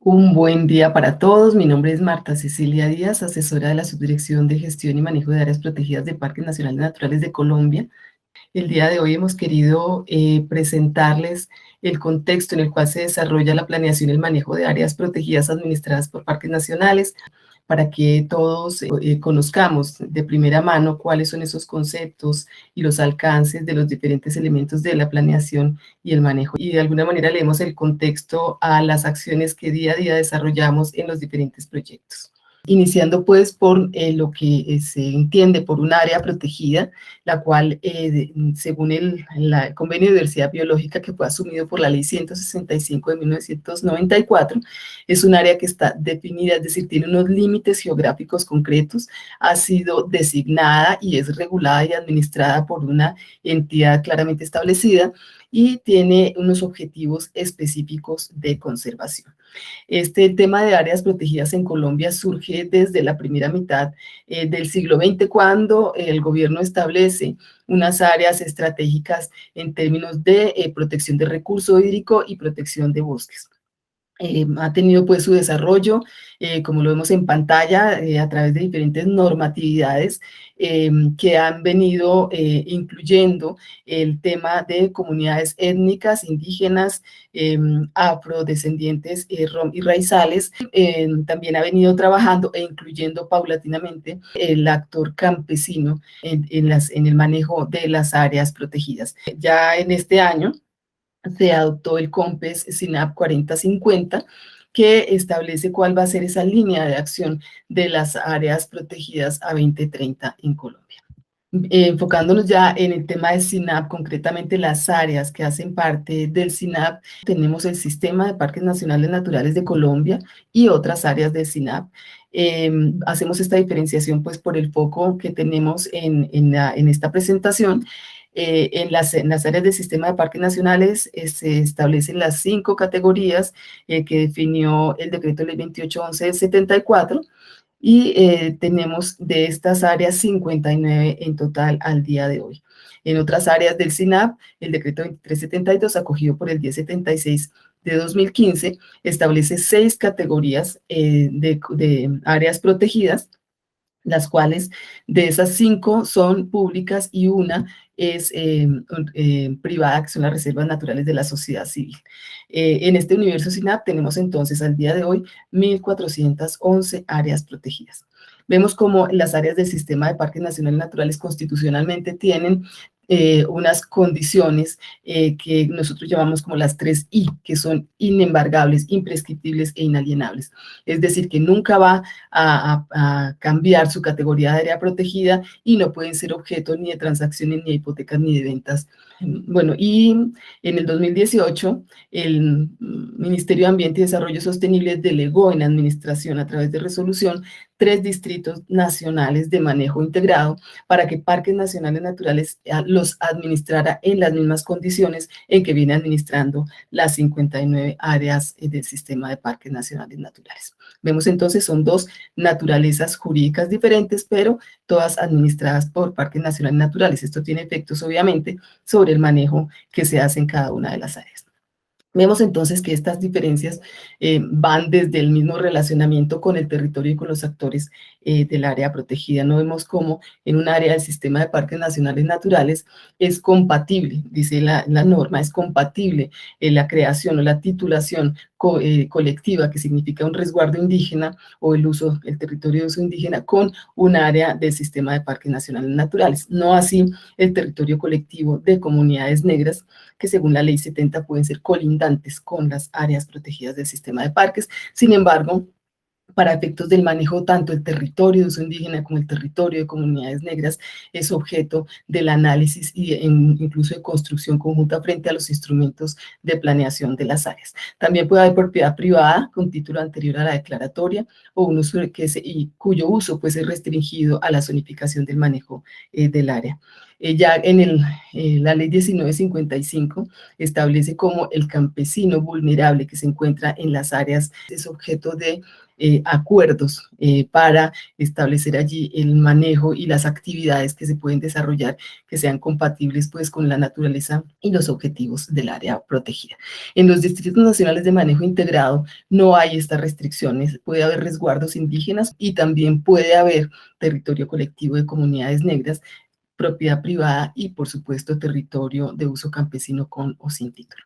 Un buen día para todos. Mi nombre es Marta Cecilia Díaz, asesora de la Subdirección de Gestión y Manejo de Áreas Protegidas de Parques Nacionales Naturales de Colombia. El día de hoy hemos querido presentarles el contexto en el cual se desarrolla la planeación y el manejo de áreas protegidas administradas por parques nacionales, para que todos conozcamos de primera mano cuáles son esos conceptos y los alcances de los diferentes elementos de la planeación y el manejo. Y de alguna manera leemos el contexto a las acciones que día a día desarrollamos en los diferentes proyectos. Iniciando pues por lo que se entiende por un área protegida, la cual según el Convenio de Diversidad Biológica que fue asumido por la Ley 165 de 1994, es un área que está definida, es decir, tiene unos límites geográficos concretos, ha sido designada y es regulada y administrada por una entidad claramente establecida y tiene unos objetivos específicos de conservación. Este tema de áreas protegidas en Colombia surge desde la primera mitad del siglo XX, cuando el gobierno establece unas áreas estratégicas en términos de protección de recurso hídrico y protección de bosques. Ha tenido pues su desarrollo, como lo vemos en pantalla, a través de diferentes normatividades que han venido incluyendo el tema de comunidades étnicas, indígenas, afrodescendientes, rom y raizales. También ha venido trabajando e incluyendo paulatinamente el actor campesino en el manejo de las áreas protegidas. Ya en este año se adoptó el COMPES SINAP 4050, que establece cuál va a ser esa línea de acción de las áreas protegidas a 2030 en Colombia. Enfocándonos ya en el tema de SINAP, concretamente las áreas que hacen parte del SINAP, tenemos el Sistema de Parques Nacionales Naturales de Colombia y otras áreas del SINAP. Hacemos esta diferenciación pues por el foco que tenemos en esta presentación. En las áreas del Sistema de Parques Nacionales se establecen las 5 categorías que definió el Decreto Ley 2811 del 74, y tenemos de estas áreas 59 en total al día de hoy. En otras áreas del SINAP, el decreto 2372, acogido por el 1076 de 2015, establece 6 categorías de áreas protegidas, las cuales de esas 5 son públicas y una es privada, que son las reservas naturales de la sociedad civil. En este universo SINAP tenemos entonces al día de hoy 1.411 áreas protegidas. Vemos cómo las áreas del Sistema de Parques Nacionales Naturales constitucionalmente tienen unas condiciones que nosotros llamamos como las 3I, que son inembargables, imprescriptibles e inalienables. Es decir, que nunca va a cambiar su categoría de área protegida y no pueden ser objeto ni de transacciones, ni de hipotecas, ni de ventas. Bueno, y en el 2018, el Ministerio de Ambiente y Desarrollo Sostenible delegó en administración a través de resolución 3 distritos nacionales de manejo integrado para que Parques Nacionales Naturales los administrara en las mismas condiciones en que viene administrando las 59 áreas del Sistema de Parques Nacionales Naturales. Vemos entonces son 2 naturalezas jurídicas diferentes, pero todas administradas por Parques Nacionales Naturales. Esto tiene efectos obviamente sobre el manejo que se hace en cada una de las áreas. Vemos entonces que estas diferencias van desde el mismo relacionamiento con el territorio y con los actores del área protegida. No vemos cómo en un área del Sistema de Parques Nacionales Naturales es compatible, dice la norma, es compatible la creación o la titulación colectiva, que significa un resguardo indígena o el territorio de uso indígena, con un área del Sistema de Parques Nacionales Naturales. No así el territorio colectivo de comunidades negras, que según la Ley 70 pueden ser colindantes con las áreas protegidas del Sistema de Parques. Sin embargo, para efectos del manejo, tanto el territorio de uso indígena como el territorio de comunidades negras es objeto del análisis y incluso de construcción conjunta frente a los instrumentos de planeación de las áreas. También puede haber propiedad privada con título anterior a la declaratoria o un uso cuyo uso puede ser restringido a la zonificación del manejo del área. Ya en la ley 1955 establece como el campesino vulnerable que se encuentra en las áreas es objeto de acuerdos para establecer allí el manejo y las actividades que se pueden desarrollar que sean compatibles pues con la naturaleza y los objetivos del área protegida. En los distritos nacionales de manejo integrado no hay estas restricciones, puede haber resguardos indígenas y también puede haber territorio colectivo de comunidades negras, propiedad privada y, por supuesto, territorio de uso campesino con o sin título.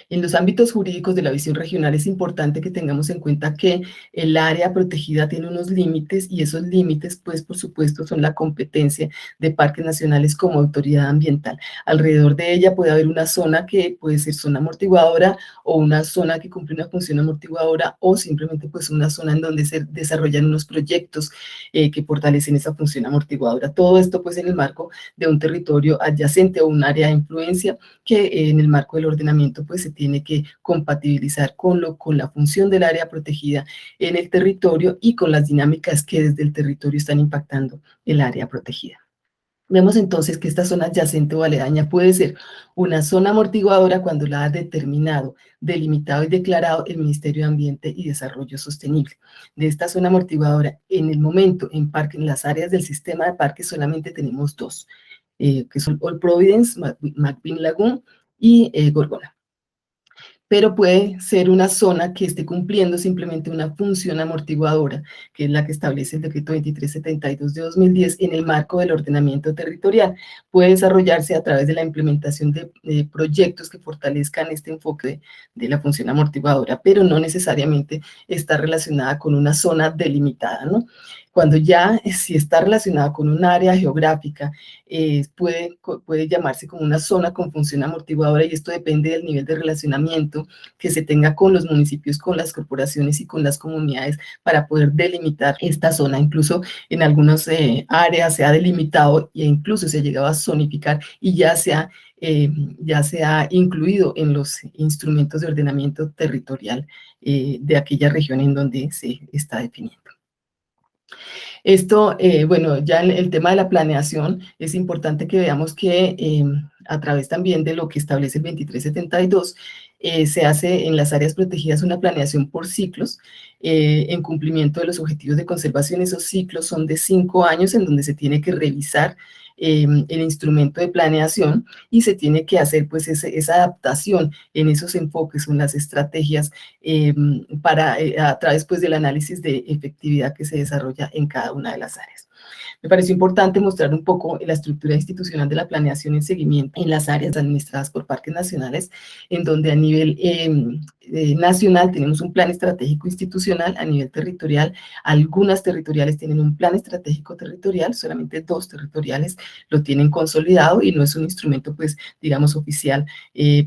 En los ámbitos jurídicos de la visión regional es importante que tengamos en cuenta que el área protegida tiene unos límites y esos límites, pues, por supuesto, son la competencia de parques nacionales como autoridad ambiental. Alrededor de ella puede haber una zona que puede ser zona amortiguadora o una zona que cumple una función amortiguadora o simplemente pues una zona en donde se desarrollan unos proyectos que fortalecen esa función amortiguadora. Todo esto pues en el marco de un territorio adyacente o un área de influencia que en el marco del ordenamiento pues se tiene que compatibilizar con la función del área protegida en el territorio y con las dinámicas que desde el territorio están impactando el área protegida. Vemos entonces que esta zona adyacente o aledaña puede ser una zona amortiguadora cuando la ha determinado, delimitado y declarado el Ministerio de Ambiente y Desarrollo Sostenible. De esta zona amortiguadora, en el momento, en las áreas del sistema de parques solamente tenemos dos, que son Old Providence, McBean Lagoon y Gorgona, pero puede ser una zona que esté cumpliendo simplemente una función amortiguadora, que es la que establece el decreto 2372 de 2010 en el marco del ordenamiento territorial. Puede desarrollarse a través de la implementación de proyectos que fortalezcan este enfoque de la función amortiguadora, pero no necesariamente está relacionada con una zona delimitada, ¿no? Cuando ya si está relacionada con un área geográfica, puede llamarse como una zona con función amortiguadora y esto depende del nivel de relacionamiento que se tenga con los municipios, con las corporaciones y con las comunidades para poder delimitar esta zona. Incluso en algunas áreas se ha delimitado e incluso se ha llegado a zonificar y ya se ha incluido en los instrumentos de ordenamiento territorial de aquella región en donde se está definiendo. Esto, bueno, ya en el tema de la planeación, es importante que veamos que a través también de lo que establece el 2372, se hace en las áreas protegidas una planeación por ciclos, en cumplimiento de los objetivos de conservación. Esos ciclos son de 5 años en donde se tiene que revisar el instrumento de planeación y se tiene que hacer pues esa adaptación en esos enfoques, en las estrategias a través pues del análisis de efectividad que se desarrolla en cada una de las áreas. Me pareció importante mostrar un poco la estructura institucional de la planeación y seguimiento en las áreas administradas por parques nacionales, en donde a nivel nacional tenemos un plan estratégico institucional, a nivel territorial, algunas territoriales tienen un plan estratégico territorial, solamente 2 territoriales lo tienen consolidado y no es un instrumento, pues, digamos, oficial,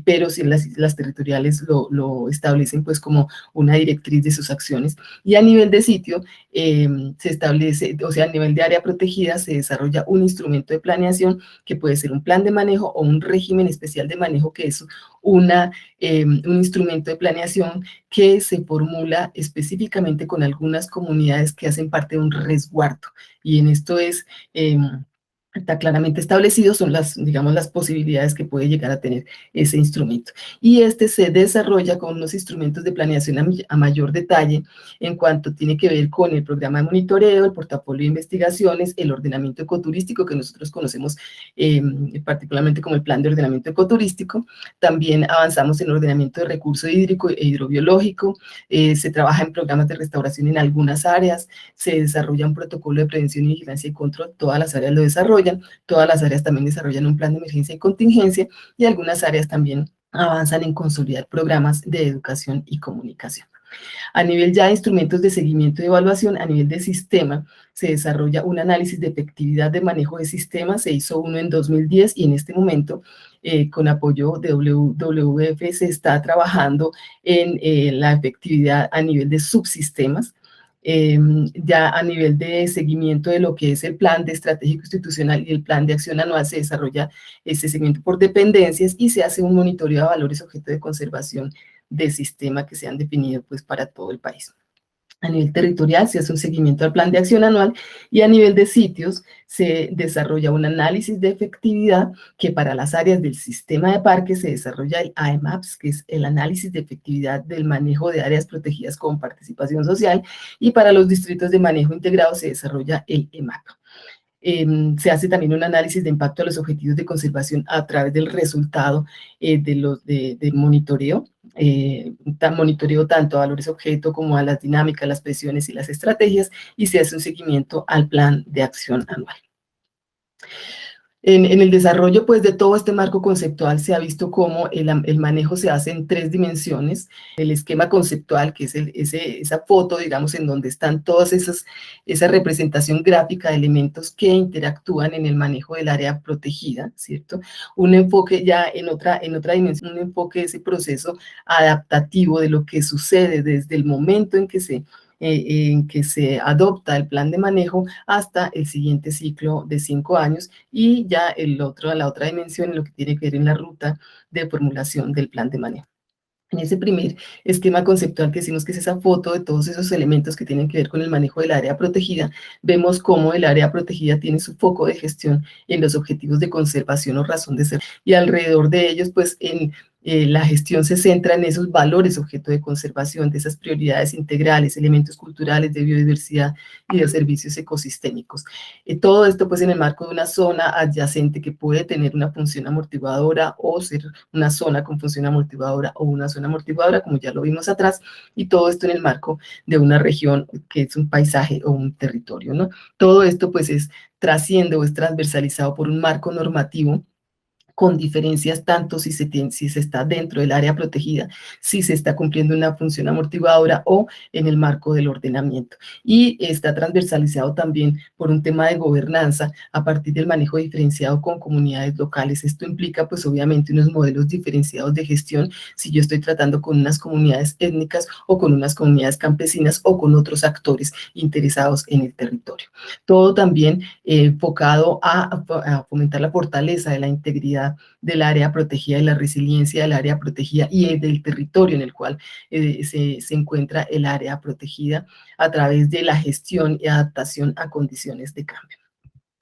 pero sí las territoriales lo establecen, pues, como una directriz de sus acciones. Y a nivel de sitio, se establece, o sea, a nivel de área protegida se desarrolla un instrumento de planeación que puede ser un plan de manejo o un régimen especial de manejo, que es un instrumento de planeación que se formula específicamente con algunas comunidades que hacen parte de un resguardo. Y en esto está claramente establecido, son digamos, las posibilidades que puede llegar a tener ese instrumento. Y este se desarrolla con unos instrumentos de planeación a mayor detalle en cuanto tiene que ver con el programa de monitoreo, el portafolio de investigaciones, el ordenamiento ecoturístico, que nosotros conocemos particularmente como el plan de ordenamiento ecoturístico. También avanzamos en ordenamiento de recurso hídrico e hidrobiológico, se trabaja en programas de restauración en algunas áreas, se desarrolla un protocolo de prevención, vigilancia y control, todas las áreas lo desarrollan. Todas las áreas también desarrollan un plan de emergencia y contingencia y algunas áreas también avanzan en consolidar programas de educación y comunicación. A nivel ya de instrumentos de seguimiento y evaluación, a nivel de sistema, se desarrolla un análisis de efectividad de manejo de sistemas, se hizo uno en 2010 y en este momento, con apoyo de WWF, se está trabajando en la efectividad a nivel de subsistemas. Ya a nivel de seguimiento de lo que es el plan de estratégico institucional y el plan de acción anual, se desarrolla ese seguimiento por dependencias y se hace un monitoreo de valores objeto de conservación del sistema que se han definido pues para todo el país. A nivel territorial se hace un seguimiento al plan de acción anual y a nivel de sitios se desarrolla un análisis de efectividad que para las áreas del sistema de parques se desarrolla el AEMAPS, que es el análisis de efectividad del manejo de áreas protegidas con participación social, y para los distritos de manejo integrado se desarrolla el EMAP. Se hace también un análisis de impacto a los objetivos de conservación a través del resultado de monitoreo, monitoreo tanto a valores objeto como a las dinámicas, las presiones y las estrategias, y se hace un seguimiento al plan de acción anual. En el desarrollo pues, de todo este marco conceptual se ha visto cómo el manejo se hace en 3 dimensiones. El esquema conceptual, que es esa foto, digamos, en donde están todas esa representación gráfica de elementos que interactúan en el manejo del área protegida, ¿cierto? Un enfoque ya en otra dimensión, un enfoque de ese proceso adaptativo de lo que sucede desde el momento en que se adopta el plan de manejo hasta el siguiente ciclo de 5 años, y ya la otra dimensión en lo que tiene que ver en la ruta de formulación del plan de manejo. En ese primer esquema conceptual que decimos que es esa foto de todos esos elementos que tienen que ver con el manejo del área protegida, vemos cómo el área protegida tiene su foco de gestión en los objetivos de conservación o razón de ser, y alrededor de ellos, pues la gestión se centra en esos valores objeto de conservación, de esas prioridades integrales, elementos culturales, de biodiversidad y de servicios ecosistémicos. Todo esto pues en el marco de una zona adyacente que puede tener una función amortiguadora o ser una zona con función amortiguadora o una zona amortiguadora, como ya lo vimos atrás, y todo esto en el marco de una región que es un paisaje o un territorio, ¿no? Todo esto pues trasciende o es transversalizado por un marco normativo con diferencias tanto si se está dentro del área protegida, si se está cumpliendo una función amortiguadora o en el marco del ordenamiento. Y está transversalizado también por un tema de gobernanza a partir del manejo diferenciado con comunidades locales. Esto implica pues obviamente unos modelos diferenciados de gestión si yo estoy tratando con unas comunidades étnicas o con unas comunidades campesinas o con otros actores interesados en el territorio. Todo también enfocado a fomentar la fortaleza de la integridad del área protegida y la resiliencia del área protegida y del territorio en el cual se encuentra el área protegida a través de la gestión y adaptación a condiciones de cambio.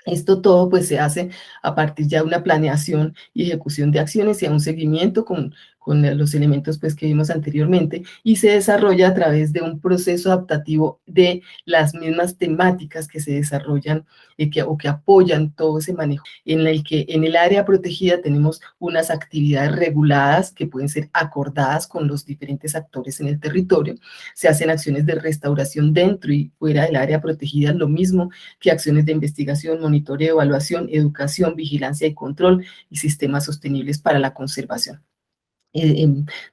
Esto todo pues se hace a partir ya de una planeación y ejecución de acciones y a un seguimiento con los elementos pues que vimos anteriormente, y se desarrolla a través de un proceso adaptativo de las mismas temáticas que se desarrollan o que apoyan todo ese manejo, en el que en el área protegida tenemos unas actividades reguladas que pueden ser acordadas con los diferentes actores en el territorio. Se hacen acciones de restauración dentro y fuera del área protegida, lo mismo que acciones de investigación, monitoreo, evaluación, educación, vigilancia y control y sistemas sostenibles para la conservación.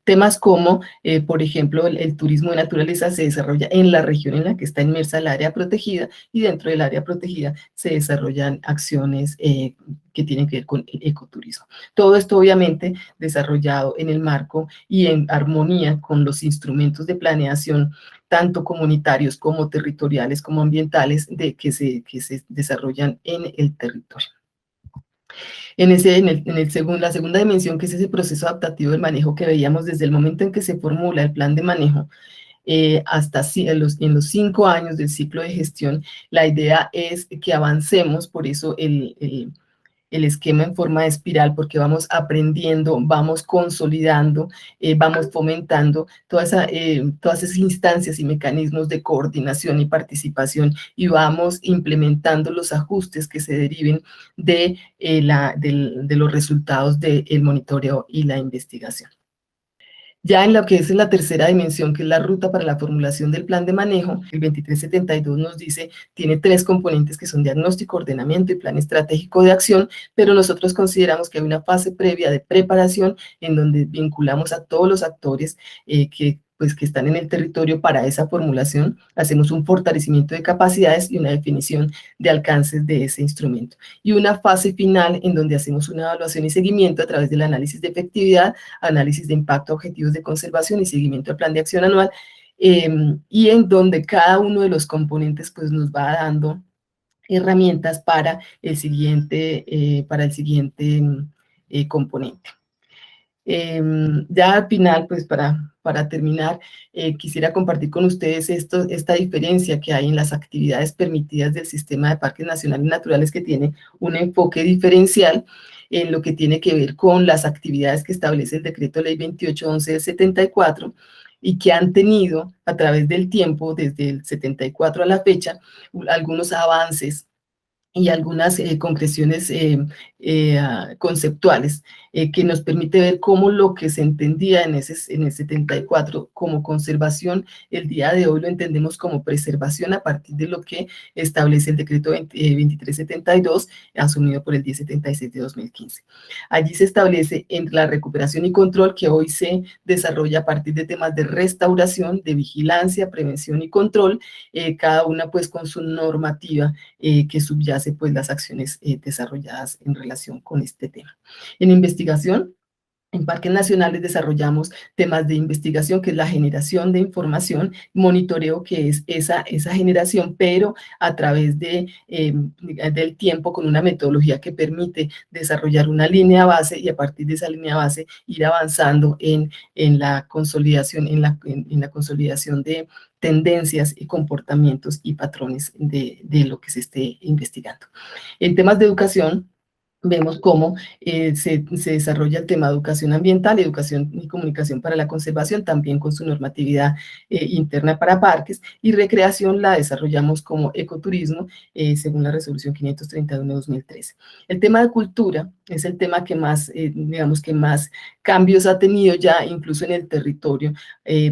Temas como, por ejemplo, el turismo de naturaleza se desarrolla en la región en la que está inmersa el área protegida, y dentro del área protegida se desarrollan acciones que tienen que ver con el ecoturismo. Todo esto obviamente desarrollado en el marco y en armonía con los instrumentos de planeación, tanto comunitarios como territoriales como ambientales, que se desarrollan en el territorio. La segunda dimensión, que es ese proceso adaptativo del manejo que veíamos desde el momento en que se formula el plan de manejo, hasta en los 5 años del ciclo de gestión, la idea es que avancemos. Por eso el esquema en forma de espiral, porque vamos aprendiendo, vamos consolidando, vamos fomentando todas esas instancias y mecanismos de coordinación y participación, y vamos implementando los ajustes que se deriven de los resultados del monitoreo y la investigación. Ya en lo que es la tercera dimensión, que es la ruta para la formulación del plan de manejo, el 2372 nos dice, tiene 3 componentes que son diagnóstico, ordenamiento y plan estratégico de acción, pero nosotros consideramos que hay una fase previa de preparación en donde vinculamos a todos los actores que están en el territorio para esa formulación. Hacemos un fortalecimiento de capacidades y una definición de alcances de ese instrumento. Y una fase final en donde hacemos una evaluación y seguimiento a través del análisis de efectividad, análisis de impacto, objetivos de conservación y seguimiento al plan de acción anual, y en donde cada uno de los componentes pues nos va dando herramientas para el siguiente componente. Ya al final, pues para terminar, quisiera compartir con ustedes esta diferencia que hay en las actividades permitidas del sistema de parques nacionales naturales, que tiene un enfoque diferencial en lo que tiene que ver con las actividades que establece el Decreto Ley 2811 del 74, y que han tenido a través del tiempo, desde el 74 a la fecha, algunos avances y algunas concreciones conceptuales, que nos permite ver cómo lo que se entendía en el 74 como conservación, el día de hoy lo entendemos como preservación a partir de lo que establece el decreto 2372, asumido por el 1076 de 2015. Allí se establece en la recuperación y control, que hoy se desarrolla a partir de temas de restauración, de vigilancia, prevención y control, cada una pues con su normativa que subyace pues las acciones desarrolladas en relación con este tema. En investigación, en parques nacionales desarrollamos temas de investigación, que es la generación de información, monitoreo, que es esa generación, pero a través del tiempo, con una metodología que permite desarrollar una línea base, y a partir de esa línea base ir avanzando en la consolidación, en la consolidación de tendencias y comportamientos y patrones de lo que se esté investigando. En temas de educación, vemos cómo se desarrolla el tema de educación ambiental, educación y comunicación para la conservación, también con su normatividad interna para parques, y recreación la desarrollamos como ecoturismo, según la resolución 531 de 2013. El tema de cultura es el tema que más, digamos, que más cambios ha tenido ya incluso en el territorio,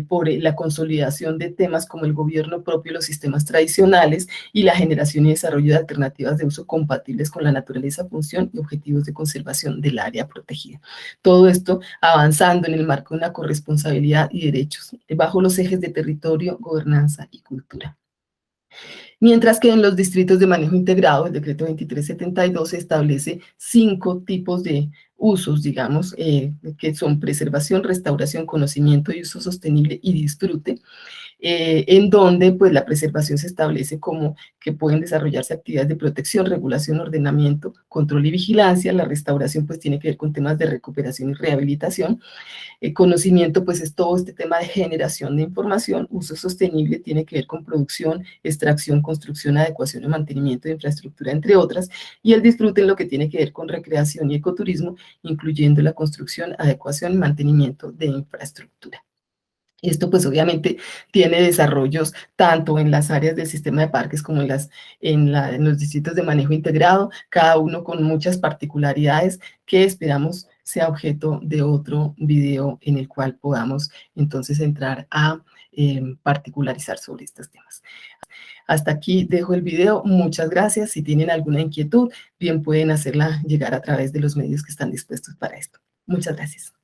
por la consolidación de temas como el gobierno propio, los sistemas tradicionales, y la generación y desarrollo de alternativas de uso compatibles con la naturaleza, función y objetivos de conservación del área protegida. Todo esto avanzando en el marco de una corresponsabilidad y derechos, bajo los ejes de territorio, gobernanza y cultura. Mientras que en los distritos de manejo integrado, el decreto 2372 establece 5 tipos de usos, digamos, que son preservación, restauración, conocimiento y uso sostenible y disfrute, en donde pues la preservación se establece como que pueden desarrollarse actividades de protección, regulación, ordenamiento, control y vigilancia. La restauración pues tiene que ver con temas de recuperación y rehabilitación. Conocimiento pues es todo este tema de generación de información. Uso sostenible tiene que ver con producción, extracción, construcción, adecuación y mantenimiento de infraestructura, entre otras. Y el disfrute en lo que tiene que ver con recreación y ecoturismo, incluyendo la construcción, adecuación y mantenimiento de infraestructura. Esto pues obviamente tiene desarrollos tanto en las áreas del sistema de parques como en los distritos de manejo integrado, cada uno con muchas particularidades, que esperamos sea objeto de otro video en el cual podamos entonces entrar a particularizar sobre estos temas. Hasta aquí dejo el video. Muchas gracias. Si tienen alguna inquietud, bien pueden hacerla llegar a través de los medios que están dispuestos para esto. Muchas gracias.